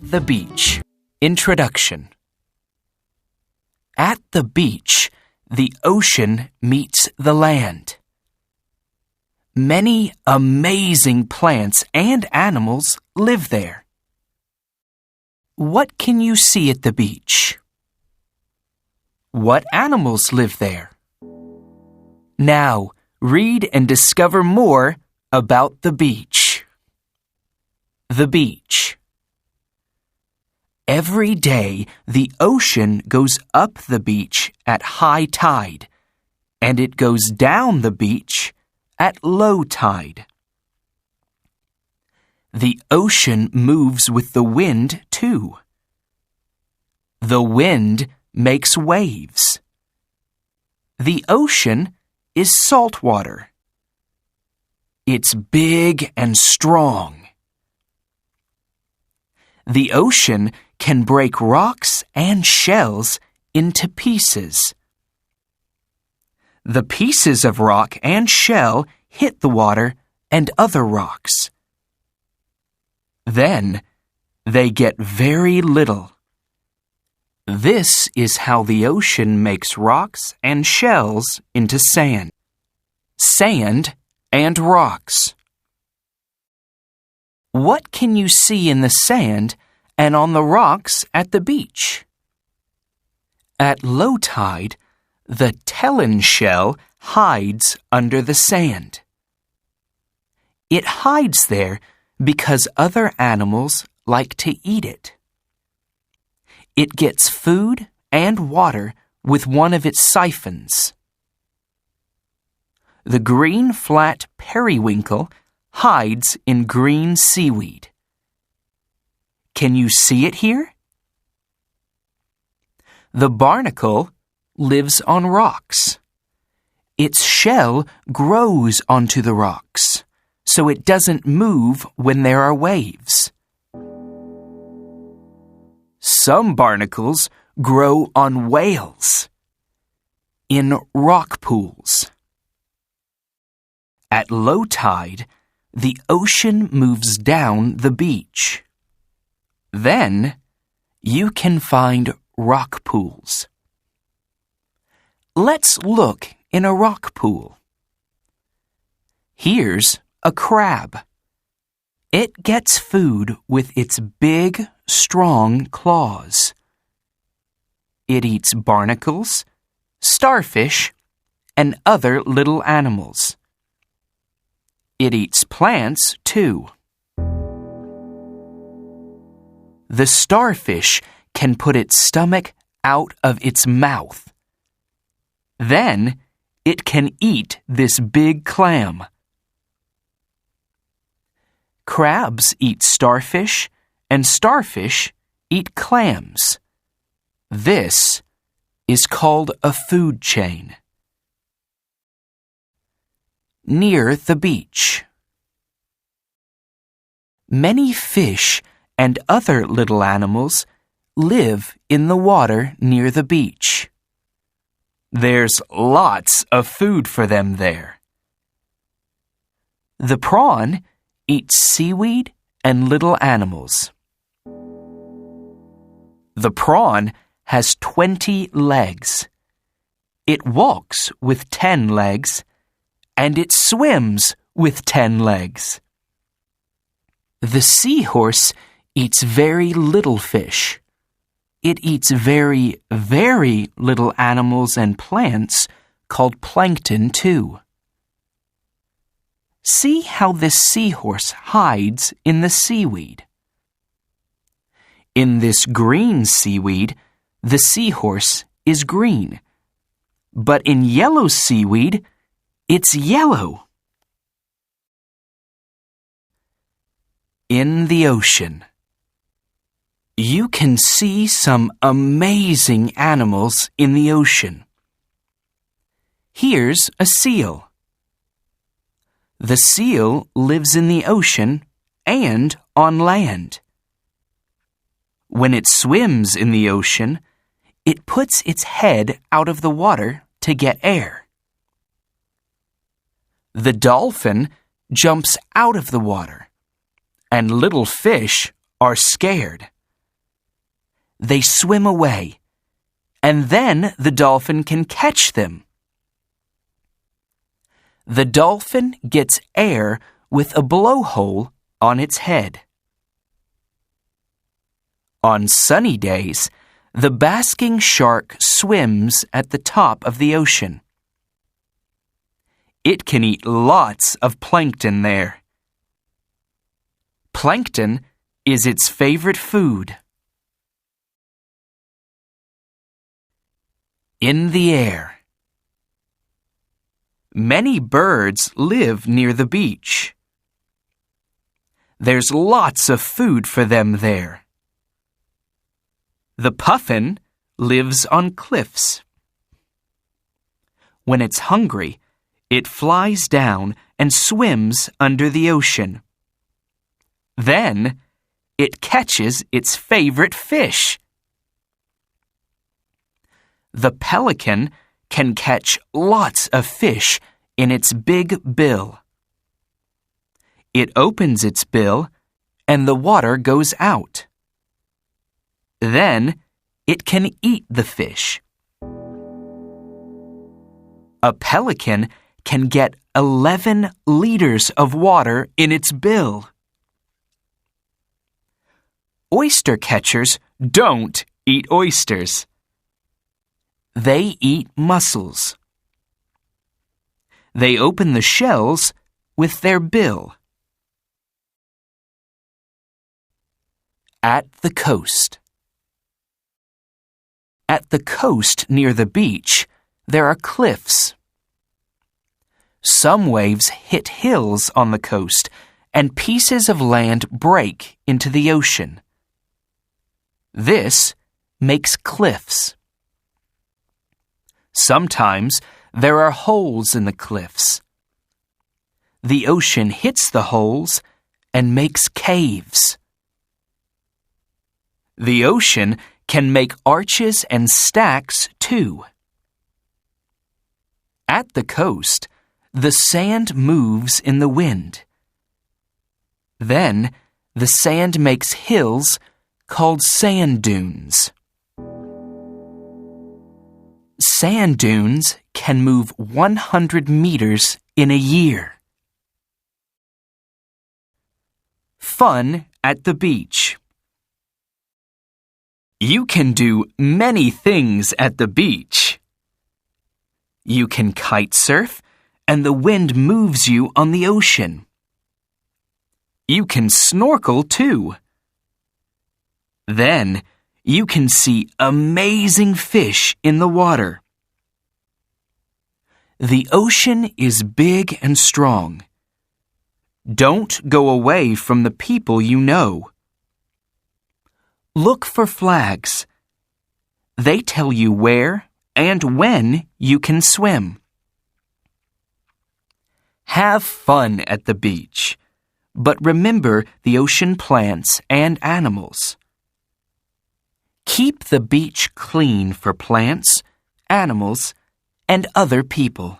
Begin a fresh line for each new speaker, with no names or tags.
the beach. Introduction. At the beach, the ocean meets the land. Many amazing plants and animals live there. What can you see at the beach? What animals live there? Now, read and discover more about the beach. The beach. Every day, the ocean goes up the beach at high tide, and it goes down the beach at low tide. The ocean moves with the wind, too. The wind makes waves. The ocean is salt water. It's big and strong. The ocean can break rocks and shells into pieces. The pieces of rock and shell hit the water and other rocks. Then they get very little. This is how the ocean makes rocks and shells into sand. Sand and rocks. What can you see in the sand and on the rocks at the beach? At low tide, the Tellin shell hides under the sand. It hides there because other animals like to eat it. It gets food and water with one of its siphons. The green flat periwinkle hides in green seaweed. Can you see it here? The barnacle lives on rocks. Its shell grows onto the rocks, so it doesn't move when there are waves. Some barnacles grow on whales, in rock pools. At low tide, the ocean moves down the beach. Then, you can find rock pools. Let's look in a rock pool. Here's a crab. It gets food with its big, strong claws. It eats barnacles, starfish, and other little animals. It eats plants, too. The starfish can put its stomach out of its mouth. Then, it can eat this big clam. Crabs eat starfish, and starfish eat clams. This is called a food chain. Near the beach. Many fish and other little animals live in the water near the beach. There's lots of food for them there. The prawn eats seaweed and little animals. The prawn has 20 legs. It walks with 10 legs, and it swims with 10 legs. The seahorse eats very little fish. It eats very, very little animals and plants called plankton, too. See how this seahorse hides in the seaweed. In this green seaweed, the seahorse is green. But in yellow seaweed, it's yellow. In the ocean. You can see some amazing animals in the ocean. Here's a seal. The seal lives in the ocean and on land. When it swims in the ocean, it puts its head out of the water to get air. The dolphin jumps out of the water, and little fish are scared. they swim away, and then the dolphin can catch them. The dolphin gets air with a blowhole on its head. On sunny days, the basking shark swims at the top of the ocean. It can eat lots of plankton there. Plankton is its favorite food. In the air. Many birds live near the beach. There's lots of food for them there. The puffin lives on cliffs. When it's hungry, it flies down and swims under the ocean. Then, it catches its favorite fish. The pelican can catch lots of fish in its big bill. It opens its bill, and the water goes out. Then, it can eat the fish. A pelican can get 11 liters of water in its bill. Oyster catchers don't eat oysters. They eat mussels. They open the shells with their bill. At the coast. At the coast near the beach, there are cliffs. Some waves hit hills on the coast, and pieces of land break into the ocean. This makes cliffs. Sometimes there are holes in the cliffs. The ocean hits the holes and makes caves. The ocean can make arches and stacks too. At the coast, the sand moves in the wind. Then, the sand makes hills called sand dunes. Sand dunes can move 100 meters in a year. Fun at the beach. You can do many things at the beach. You can kite surf, and the wind moves you on the ocean. You can snorkel too. Then, you can see amazing fish in the water. The ocean is big and strong. Don't go away from the people you know. Look for flags. They tell you where and when you can swim. Have fun at the beach, but remember the ocean plants and animals. Keep the beach clean for plants, animals, and other people.